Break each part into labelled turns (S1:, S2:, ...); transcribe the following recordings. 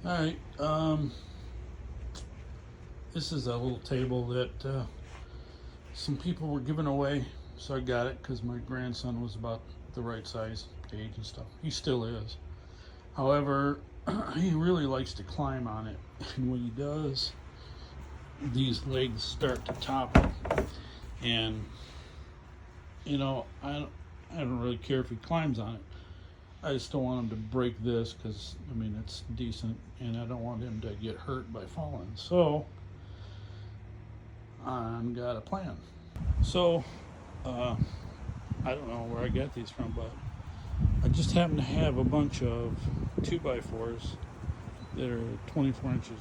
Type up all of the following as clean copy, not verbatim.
S1: All right. This is a little table that some people were giving away, so I got it because my grandson was about the right size, age, and stuff. He still is. However, he really likes to climb on it, and when he does, these legs start to topple. And I don't really care if he climbs on it. I just don't want him to break this because it's decent, and I don't want him to get hurt by falling. So I've got a plan. So I don't know where I got these from, but I just happen to have a bunch of 2x4s that are 24 inches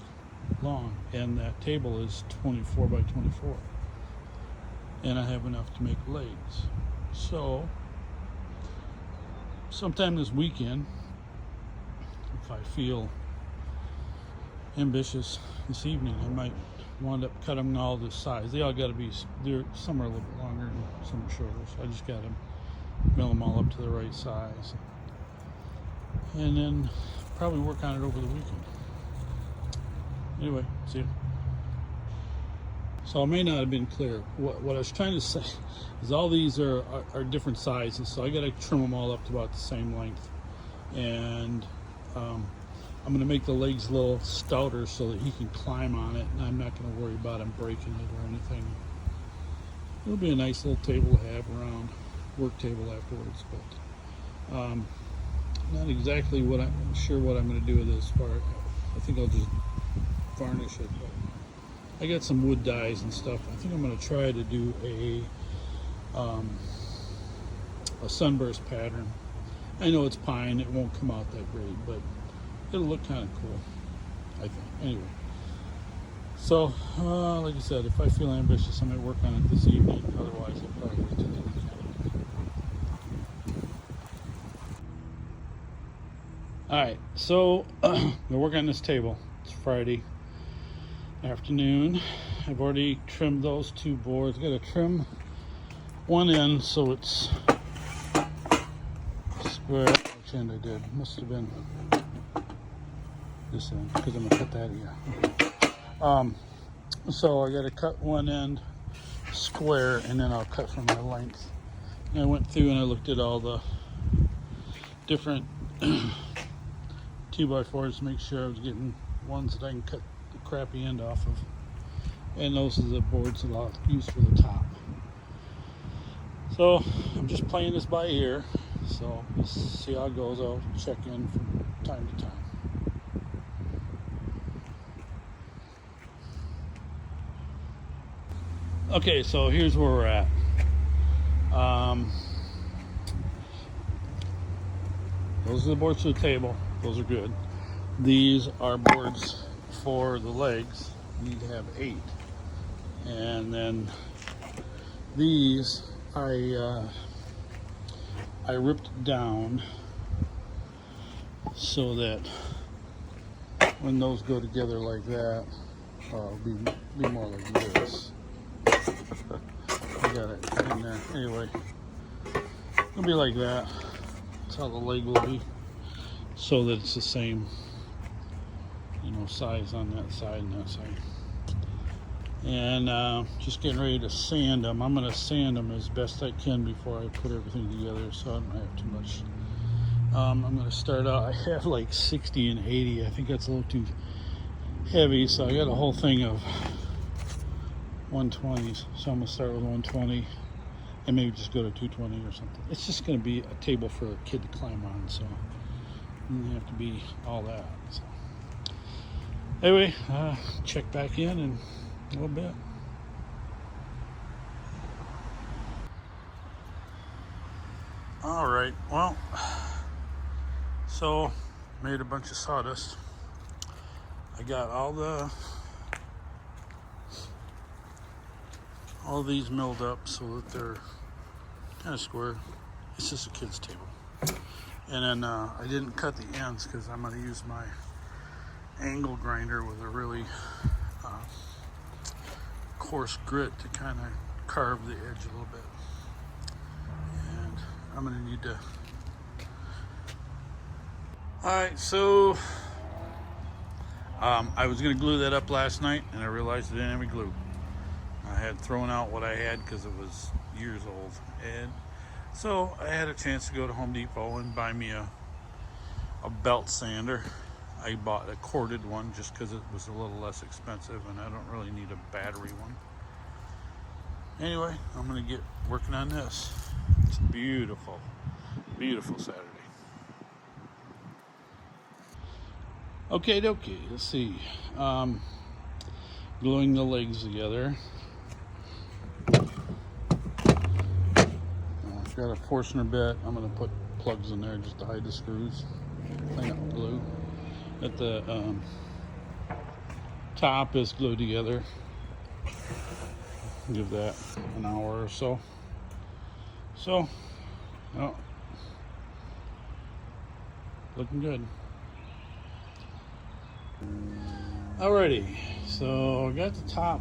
S1: long, and that table is 24 by 24, and I have enough to make legs. So sometime this weekend, if I feel ambitious this evening, I might wind up cutting them all this size. They all got to be, some are a little bit longer and some are shorter, so I just got to mill them all up to the right size, and then probably work on it over the weekend. Anyway, see you. So I may not have been clear. What I was trying to say is all these are different sizes, so I got to trim them all up to about the same length, and I'm going to make the legs a little stouter so that he can climb on it, and I'm not going to worry about him breaking it or anything. It'll be a nice little table to have around, work table afterwards, but not exactly what I'm sure what I'm going to do with this part. I think I'll just varnish it, but I got some wood dyes and stuff. I think I'm going to try to do a sunburst pattern. I know it's pine, it won't come out that great, but it'll look kind of cool, I think. Anyway, so like I said, if I feel ambitious, I might work on it this evening. Otherwise, I'll probably wait till the weekend. All right, so we're working on this table. It's Friday afternoon. I've already trimmed those two boards. Got to trim one end so it's square. Which end I did? Must have been this end, because I'm gonna cut that here. So I got to cut one end square, and then I'll cut from my length. And I went through and I looked at all the different 2x4s to make sure I was getting ones that I can cut the crappy end off of. And those are the boards that I'll use for the top. So I'm just playing this by ear. So let's see how it goes. I'll check in from time to time. Okay, so here's where we're at. Those are the boards for the table. Those are good. These are boards for the legs. You need to have 8. And then these I ripped down so that when those go together like that, it'll be more like this. I got it in there. Anyway, it'll be like that. That's how the leg will be, so that it's the same, size on that side and that side. And just getting ready to sand them. I'm going to sand them as best I can before I put everything together, so I don't have too much. I'm going to start out. I have like 60 and 80. I think that's a little too heavy, so I got a whole thing of 120s. So I'm going to start with 120 and maybe just go to 220 or something. It's just going to be a table for a kid to climb on, so it doesn't have to be all that. So anyway, check back in a little bit. All right, well, so made a bunch of sawdust. I got all these milled up so that they're kind of square. It's just a kid's table. And then I didn't cut the ends because I'm going to use my angle grinder with a really coarse grit to kind of carve the edge a little bit. And I'm going to need to... Alright, so I was going to glue that up last night, and I realized I didn't have any glue. I had thrown out what I had because it was years old. And so I had a chance to go to Home Depot and buy me a belt sander. I bought a corded one just because it was a little less expensive, and I don't really need a battery one. Anyway, I'm going to get working on this. It's beautiful, beautiful Saturday. Okay, let's see. Gluing the legs together. I've got a Forstner bit. I'm going to put plugs in there just to hide the screws. Clean up the glue. At the top is glued together. Give that an hour or so. Oh, looking good. Alrighty, so I got the top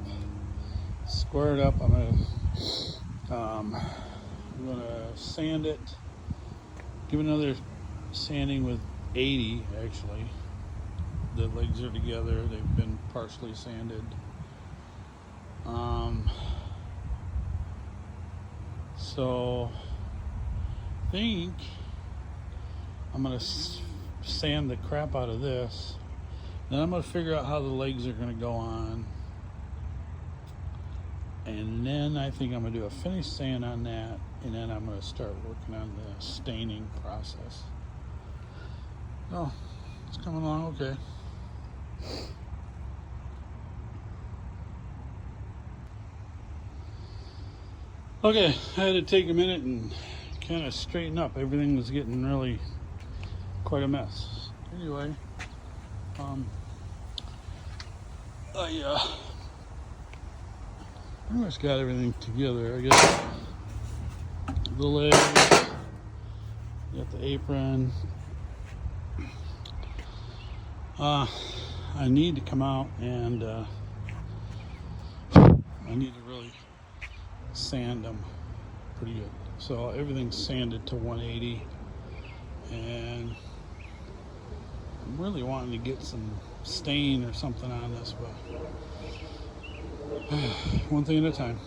S1: squared up. I'm gonna sand it. Give another sanding with 80 actually. The legs are together. They've been partially sanded. So I think I'm gonna sand the crap out of this. Then I'm gonna figure out how the legs are gonna go on, and then I think I'm gonna do a finish sand on that, and then I'm gonna start working on the staining process. Oh, it's coming along okay. Okay, I had to take a minute and kind of straighten up. Everything was getting really quite a mess. Anyway, I pretty much got everything together. I got the legs, got the apron. I need to come out and I need to really sand them pretty good. So everything's sanded to 180, and I'm really wanting to get some stain or something on this, but one thing at a time.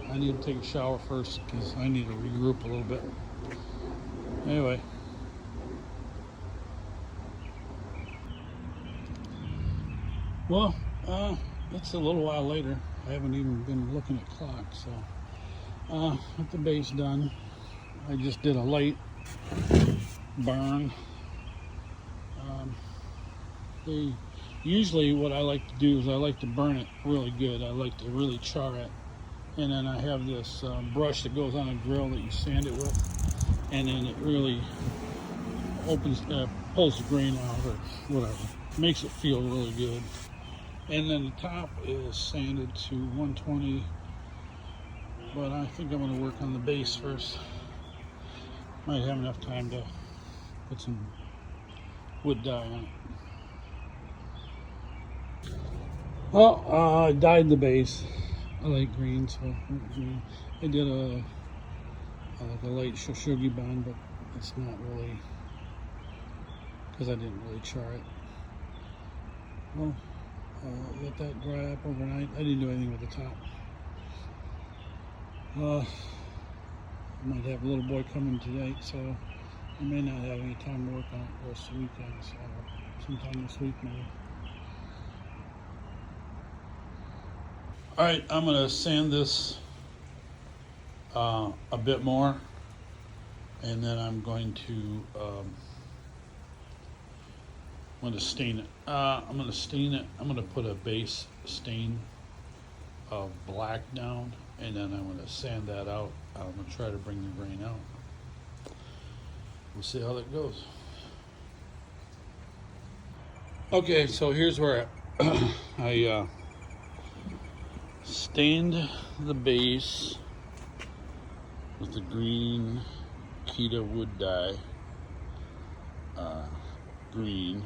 S1: I need to take a shower first because I need to regroup a little bit. Anyway, well, it's a little while later. I haven't even been looking at clocks, so with the base done, I just did a light burn. Usually what I like to do is I like to burn it really good. I like to really char it, and then I have this brush that goes on a grill that you sand it with, and then it really pulls the grain out or whatever, makes it feel really good. And then the top is sanded to 120, but I think I'm going to work on the base first. Might have enough time to put some wood dye on it. Well, I dyed the base. I like green, so I did a light shogi bond, but it's not really, because I didn't really char it. Well, let that dry up overnight. I didn't do anything with the top. I might have a little boy coming tonight, so I may not have any time to work on it the rest of the weekend, so sometime this week maybe. Alright, I'm going to sand this a bit more, and then I'm going to stain it. I'm going to stain it. I'm going to put a base stain of black down, and then I'm going to sand that out. I'm going to try to bring the grain out. We'll see how that goes. Okay, so here's where I stained the base with the green Kita wood dye, green,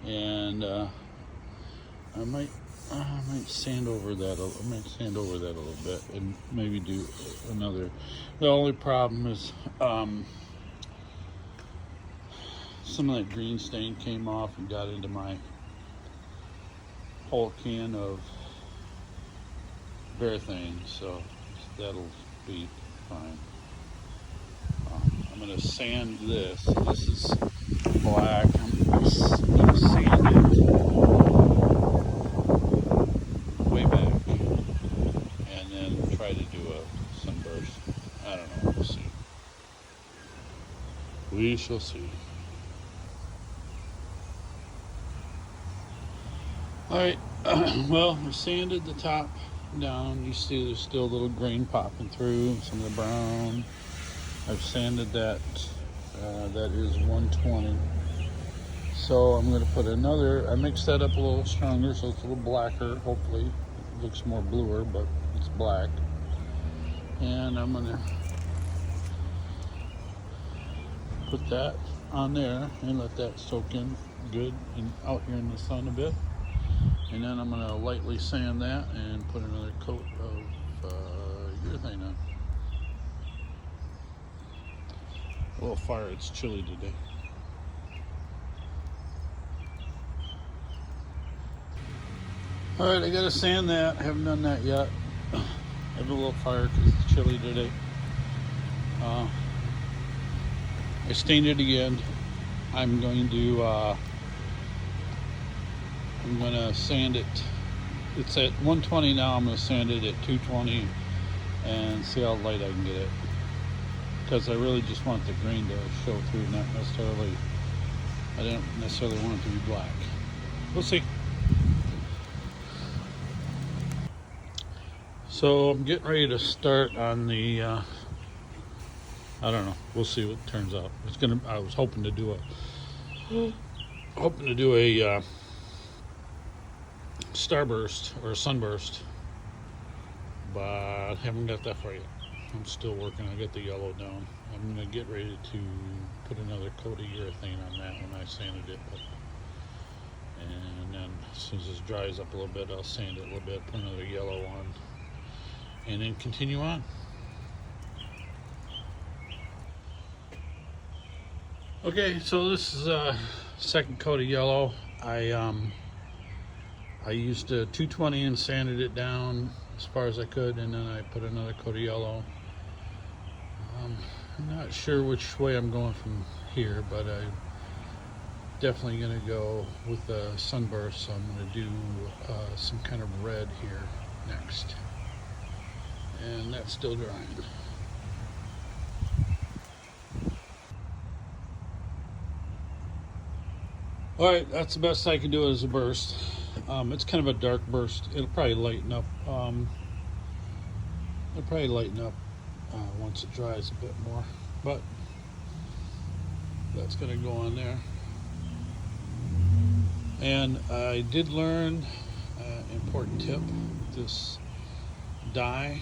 S1: and I might sand over that. I might sand over that a little bit and maybe do another. The only problem is some of that green stain came off and got into my whole can of Thing, so that'll be fine. I'm going to sand this. This is black. I'm going to sand it way back and then try to do a sunburst. I don't know. We'll see. We shall see. Alright, well, I sanded the top down. You see there's still a little grain popping through, some of the brown. I've sanded that. That is 120. So I'm going to put another, I mixed that up a little stronger so it's a little blacker, hopefully. It looks more bluer, but it's black. And I'm going to put that on there and let that soak in good and out here in the sun a bit. And then I'm going to lightly sand that and put another coat of urethane on. A little fire, it's chilly today. Alright, I got to sand that. I haven't done that yet. I have a little fire because it's chilly today. I stained it again. I'm going to sand it. It's at 120 now. I'm going to sand it at 220 and see how light I can get it. Because I really just want the grain to show through, not necessarily, I don't necessarily want it to be black. We'll see. So I'm getting ready to start on the, I don't know, we'll see what turns out. I was hoping to do a starburst or a sunburst, but haven't got that far yet. I'm still working. I got the yellow down. I'm going to get ready to put another coat of urethane on that when I sanded it. And then as soon as it dries up a little bit, I'll sand it a little bit, put another yellow on, and then continue on. Okay, so this is a second coat of yellow. I used a 220 and sanded it down as far as I could, and then I put another coat of yellow. I'm not sure which way I'm going from here, but I'm definitely going to go with the sunburst, so I'm going to do some kind of red here next. And that's still drying. Alright, that's the best I can do as a burst. It's kind of a dark burst. It'll probably lighten up. Once it dries a bit more, but that's going to go on there. And I did learn an important tip. This dye,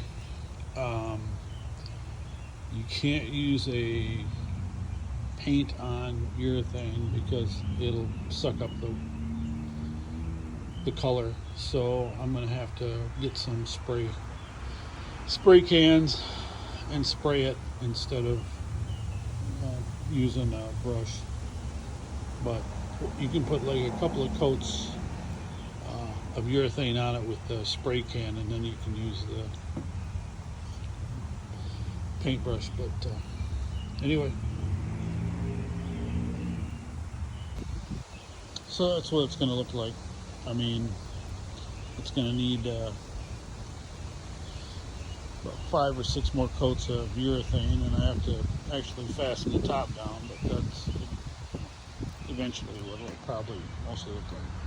S1: you can't use a paint on urethane because it'll suck up the color. So I'm going to have to get some spray cans and spray it instead of using a brush. But you can put like a couple of coats of urethane on it with the spray can, and then you can use the paintbrush. But anyway, so that's what it's going to look like. I mean, it's going to need about 5 or 6 more coats of urethane, and I have to actually fasten the top down, but that's eventually what it'll probably mostly look like.